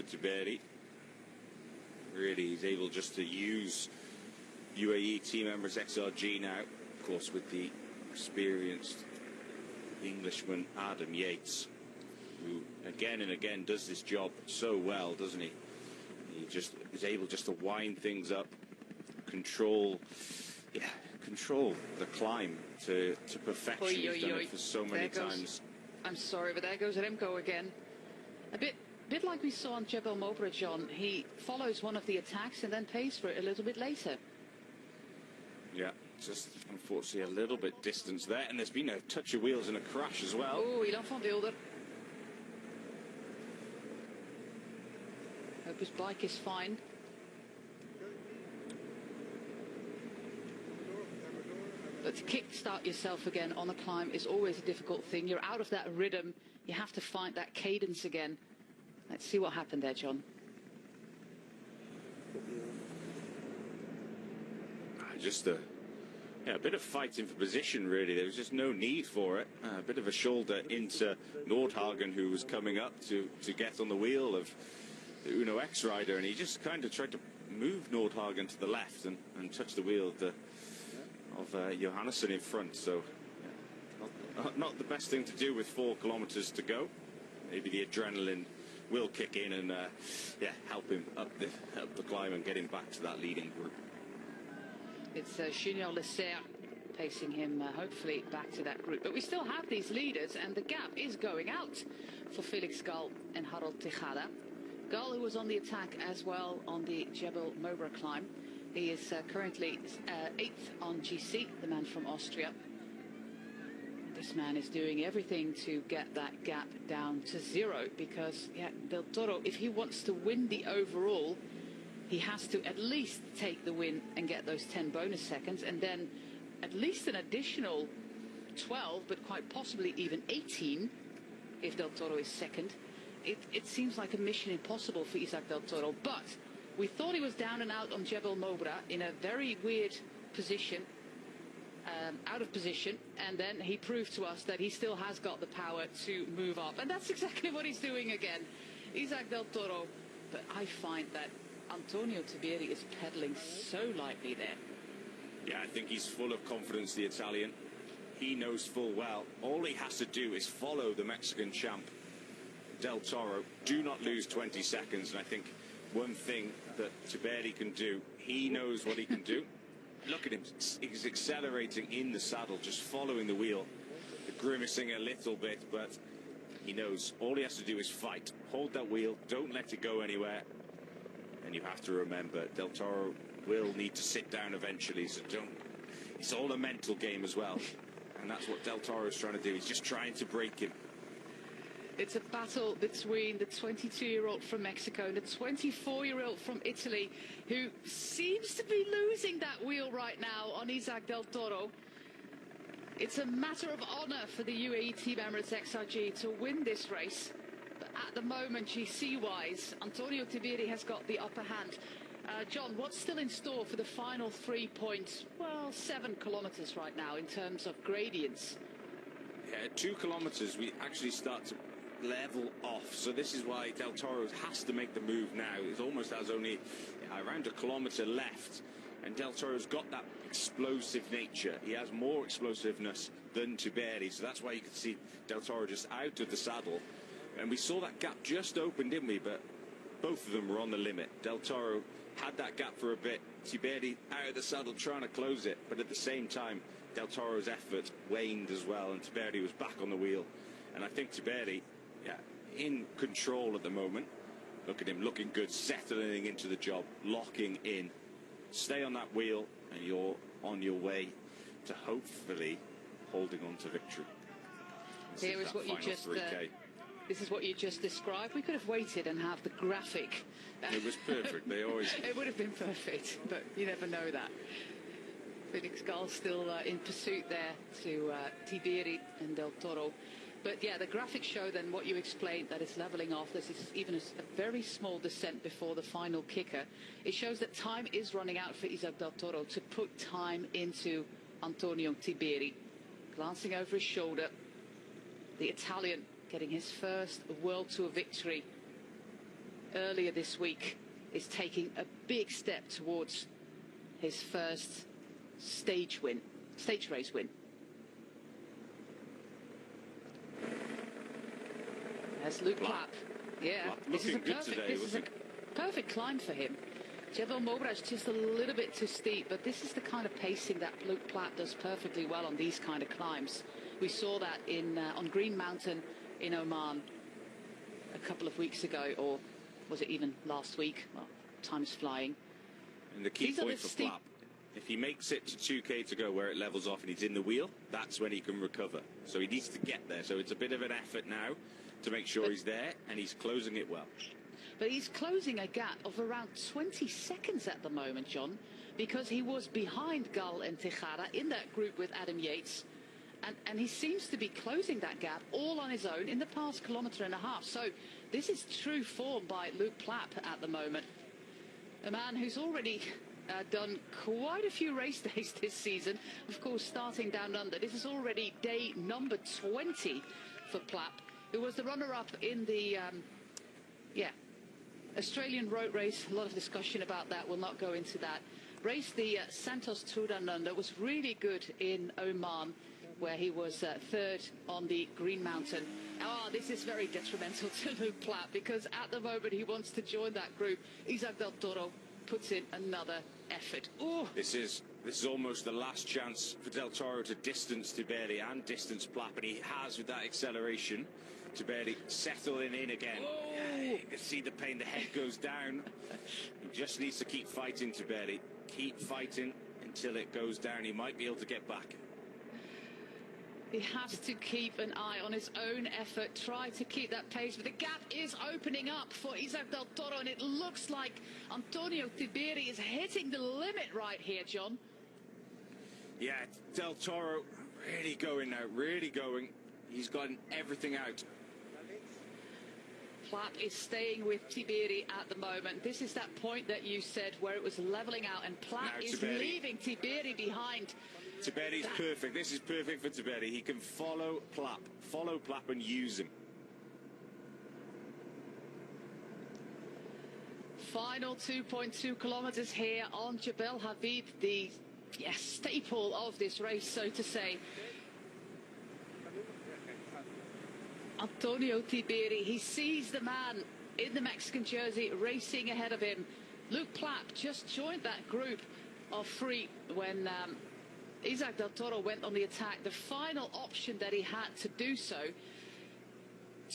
Tiberi. Really, he's able just to use UAE Team Emirates XRG now, of course, with the experienced Englishman Adam Yates, who again and again does this job so well, doesn't he? He just is able just to wind things up, control the climb to perfection. He's done it for so many times. I'm sorry, but there goes Remco again. A bit like we saw on Jebel Mobra, John. He follows one of the attacks and then pays for it a little bit later. Yeah, just unfortunately a little bit distance there, and there's been a touch of wheels and a crash as well. Oh, Ilan van Wilder. Hope his bike is fine. But to kick-start yourself again on a climb is always a difficult thing. You're out of that rhythm. You have to find that cadence again. Let's see what happened there, John. Just a bit of fighting for position, really. There was just no need for it. A bit of a shoulder into Nordhagen, who was coming up to get on the wheel of the Uno X rider, and he just kind of tried to move Nordhagen to the left and touch the wheel of Johannesson in front. So not the best thing to do with 4 kilometers to go. Maybe the adrenaline will kick in and help him up the climb and get him back to that leading group. It's Junior Lesser pacing him, hopefully back to that group. But we still have these leaders, and the gap is going out for Felix Gall and Harold Tejada. Gall, who was on the attack as well on the Jebel Mobra climb. He is currently 8th on GC, the man from Austria. This man is doing everything to get that gap down to 0, because Del Toro, if he wants to win the overall, he has to at least take the win and get those 10 bonus seconds, and then at least an additional 12, but quite possibly even 18 if Del Toro is second. It seems like a mission impossible for Isaac Del Toro, but we thought he was down and out on Jebel Mobra in a very weird position, out of position, and then he proved to us that he still has got the power to move up, and that's exactly what he's doing again, Isaac Del Toro. But I find that Antonio Tiberi is pedaling so lightly there. Yeah, I think he's full of confidence, the Italian. He knows full well all he has to do is follow the Mexican champ Del Toro. Do not lose 20 seconds, and I think one thing that Tiberi can do, he knows what he can do. Look at him, he's accelerating in the saddle, just following the wheel, grimacing a little bit, but he knows all he has to do is fight. Hold that wheel, don't let it go anywhere. And you have to remember, Del Toro will need to sit down eventually, so it's all a mental game as well. And that's what Del Toro is trying to do. He's just trying to break him. It's a battle between the 22-year-old from Mexico and the 24-year-old from Italy, who seems to be losing that wheel right now on Isaac Del Toro. It's a matter of honour for the UAE Team Emirates XRG to win this race. But at the moment, GC-wise, Antonio Tiberi has got the upper hand. John, what's still in store for the final 7 kilometres right now in terms of gradients? Yeah, 2 kilometres, we actually start to level off. So this is why Del Toro has to make the move now. It almost has only around a kilometre left. And Del Toro's got that explosive nature. He has more explosiveness than Tiberi. So that's why you can see Del Toro just out of the saddle. And we saw that gap just open, didn't we? But both of them were on the limit. Del Toro had that gap for a bit. Tiberi out of the saddle trying to close it. But at the same time, Del Toro's effort waned as well, and Tiberi was back on the wheel. And I think Tiberi, in control at the moment. Look at him, looking good, settling into the job, locking in. Stay on that wheel, and you're on your way to hopefully holding on to victory. Here is what you just... This is what you just described. We could have waited and have the graphic. It was perfect. They always... It would have been perfect, but you never know that. Felix Gall still in pursuit there to Tiberi and Del Toro. But yeah, the graphics show then what you explained, that it's leveling off. This is even a very small descent before the final kicker. It shows that time is running out for Isaac Del Toro to put time into Antonio Tiberi. Glancing over his shoulder, the Italian getting his first World Tour victory earlier this week, is taking a big step towards his first stage race win. There's Luke Plapp. Yeah, this is a perfect climb for him. Jebel Mobraj just a little bit too steep, but this is the kind of pacing that Luke Plapp does perfectly well on these kind of climbs. We saw that on Green Mountain in Oman a couple of weeks ago, or was it even last week? Well, time's flying. And the key point for Plapp, if he makes it to 2K to go where it levels off and he's in the wheel, that's when he can recover. So he needs to get there. So it's a bit of an effort now to make sure he's there, and he's closing it well. But he's closing a gap of around 20 seconds at the moment, John, because he was behind Gal and Tejada in that group with Adam Yates. And he seems to be closing that gap all on his own in the past kilometre and a half. So this is true form by Luke Plapp at the moment. A man who's already done quite a few race days this season. Of course, starting down under. This is already day number 20 for Plapp, who was the runner-up in the, Australian road race. A lot of discussion about that. We'll not go into that. Raced the Santos Tour Down Under. Was really good in Oman, where he was third on the Green Mountain. This is very detrimental to Luke Plapp, because at the moment he wants to join that group. Isaac Del Toro puts in another effort. Ooh. This is almost the last chance for Del Toro to distance Tiberi and distance Plapp, and he has with that acceleration. Tiberi settling in again. You can see the pain, the head goes down. He just needs to keep fighting, Tiberi. Keep fighting until it goes down. He might be able to get back. He has to keep an eye on his own effort, try to keep that pace, but the gap is opening up for Isaac Del Toro, and it looks like Antonio Tiberi is hitting the limit right here, John. Yeah, Del Toro really going now, really going. He's gotten everything out. Plapp is staying with Tiberi at the moment. This is that point that you said where it was levelling out, and Plapp is leaving Tiberi behind. Tiberi's perfect. This is perfect for Tiberi. He can follow Plapp and use him. Final 2.2 kilometres here on Jebel Habib, the staple of this race, so to say. Antonio Tiberi, he sees the man in the Mexican jersey racing ahead of him. Luke Plapp just joined that group of three when Isaac Del Toro went on the attack. The final option that he had to do so.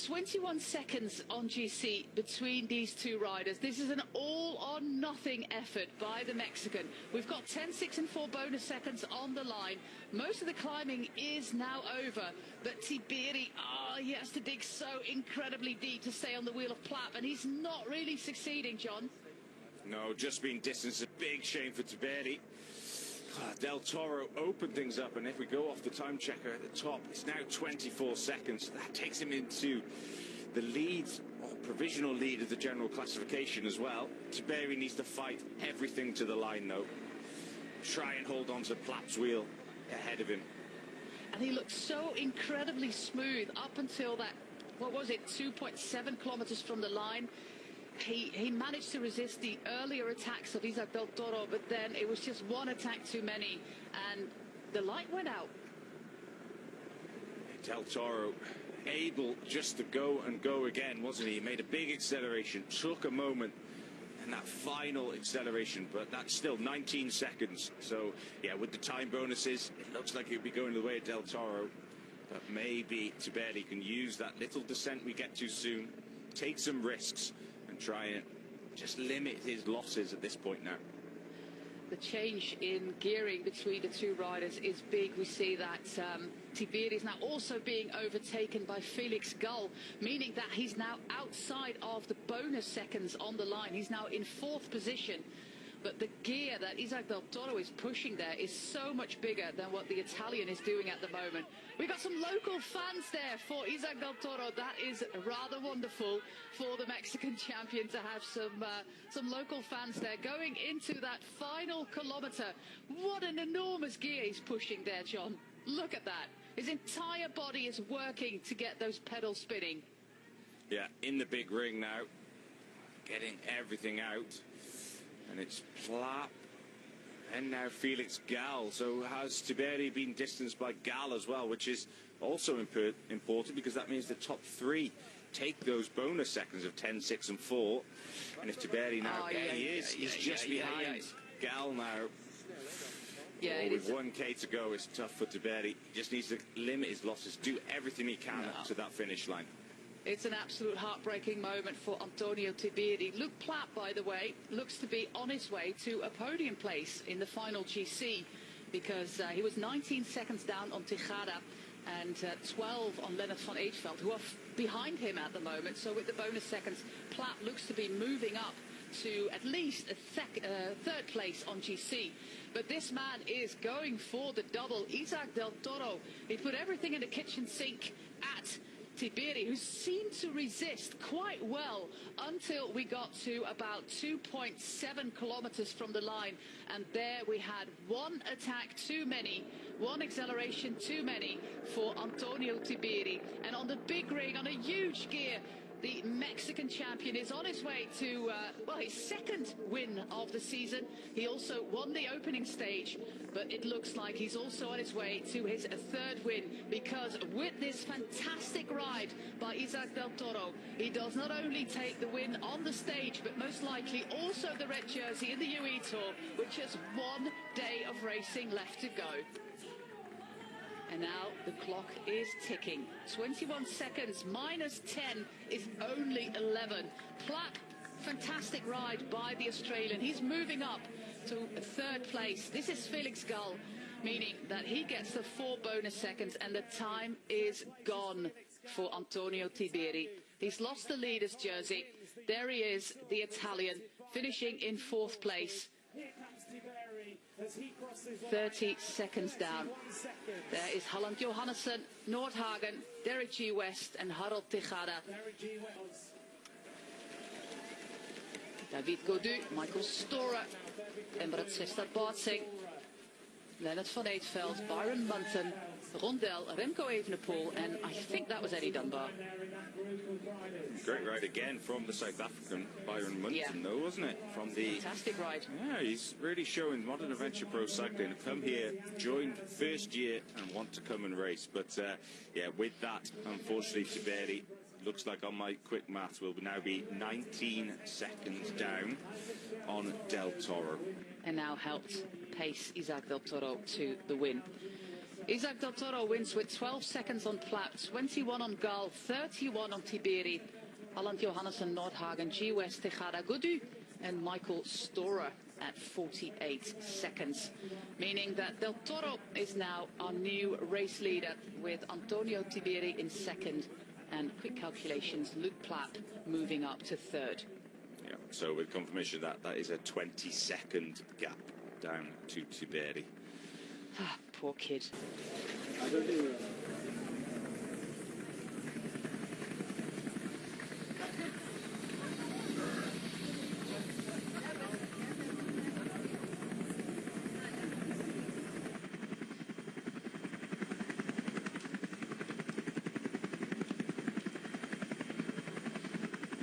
21 seconds on GC between these two riders. This is an all-or-nothing effort by the Mexican. We've got 10, 6 and 4 bonus seconds on the line. Most of the climbing is now over, but Tiberi, he has to dig so incredibly deep to stay on the wheel of Plapp, and he's not really succeeding, John. No, just being distanced, a big shame for Tiberi. Del Toro opened things up, and if we go off the time checker at the top, it's now 24 seconds. That takes him into the lead, or provisional lead of the general classification as well. Tiberi needs to fight everything to the line, though. Try and hold on to Plapp's wheel ahead of him. And he looked so incredibly smooth up until that, 2.7 kilometres from the line. He managed to resist the earlier attacks of Isaac Del Toro, but then it was just one attack too many, and the light went out. Del Toro able just to go and go again, wasn't he? He made a big acceleration, took a moment, and that final acceleration, but that's still 19 seconds. So, yeah, with the time bonuses, it looks like he'll be going the way of Del Toro, but maybe Tiberi can use that little descent we get to soon, take some risks, and try and just limit his losses at this point now. The change in gearing between the two riders is big. We see that Tiberi is now also being overtaken by Felix Gull, meaning that he's now outside of the bonus seconds on the line. He's now in 4th position. But the gear that Isaac Del Toro is pushing there is so much bigger than what the Italian is doing at the moment. We've got some local fans there for Isaac Del Toro. That is rather wonderful for the Mexican champion to have some local fans there going into that final kilometre. What an enormous gear he's pushing there, John. Look at that. His entire body is working to get those pedals spinning. Yeah, in the big ring now. getting everything out. And it's Plapp and now Felix Gall. So has Tiberi been distanced by Gall as well, which is also important because that means the top three take those bonus seconds of 10, 6 and 4. And if Tiberi now, he's just behind Gall now. Yeah, with 1K to go, it's tough for Tiberi. He just needs to limit his losses, do everything he can up to that finish line. It's an absolute heartbreaking moment for Antonio Tiberi. Luke Plapp, by the way, looks to be on his way to a podium place in the final GC because he was 19 seconds down on Tejada and 12 on Lennart van Eetveld, who are behind him at the moment. So with the bonus seconds, Plapp looks to be moving up to at least a third place on GC. But this man is going for the double. Isaac Del Toro, he put everything in the kitchen sink at Tiberi, who seemed to resist quite well until we got to about 2.7 kilometers from the line. And there we had one attack too many, one acceleration too many for Antonio Tiberi. And on the big ring, on a huge gear, the Mexican champion is on his way to, well, his second win of the season. He also won the opening stage, but it looks like he's also on his way to his third win, because with this fantastic ride by Isaac Del Toro, he does not only take the win on the stage, but most likely also the red jersey in the UAE Tour, which has 1 day of racing left to go. And now the clock is ticking. 21 seconds minus 10 is only 11. Plapp, fantastic ride by the Australian. He's moving up to third place. This is Felix Gall, meaning that he gets the 4 bonus seconds, and the time is gone for Antonio Tiberi. He's lost the leader's jersey. There he is, the Italian, finishing in 4th place. 30 seconds down. There is Halland Johannessen, Nordhagen, Derek G. West and Harold Tejada. David Gaudu, Michael Storer, Emirates Sestad Bartsing, Lennart van Eetveld, Byron Munton, Rondel, Remco Evenepoel, and I think that was Eddie Dunbar. Great ride again from the South African Byron Munton, though, wasn't it? From the fantastic ride. Yeah, he's really showing modern adventure pro cycling. Come here, joined first year, and want to come and race. But yeah, with that, unfortunately, Tiberi looks like on my quick maths will now be 19 seconds down on Del Toro. And now helped pace Isaac Del Toro to the win. Isaac Del Toro wins with 12 seconds on Plapp, 21 on Gall, 31 on Tiberi, Halland Johannessen, Nordhagen, G. West, Tejada, Gaudu and Michael Storer at 48 seconds. Meaning that Del Toro is now our new race leader, with Antonio Tiberi in second and, quick calculations, Luke Plapp moving up to third. Yeah, so with confirmation that that is a 20-second gap down to Tiberi. Ah, poor kid. I don't think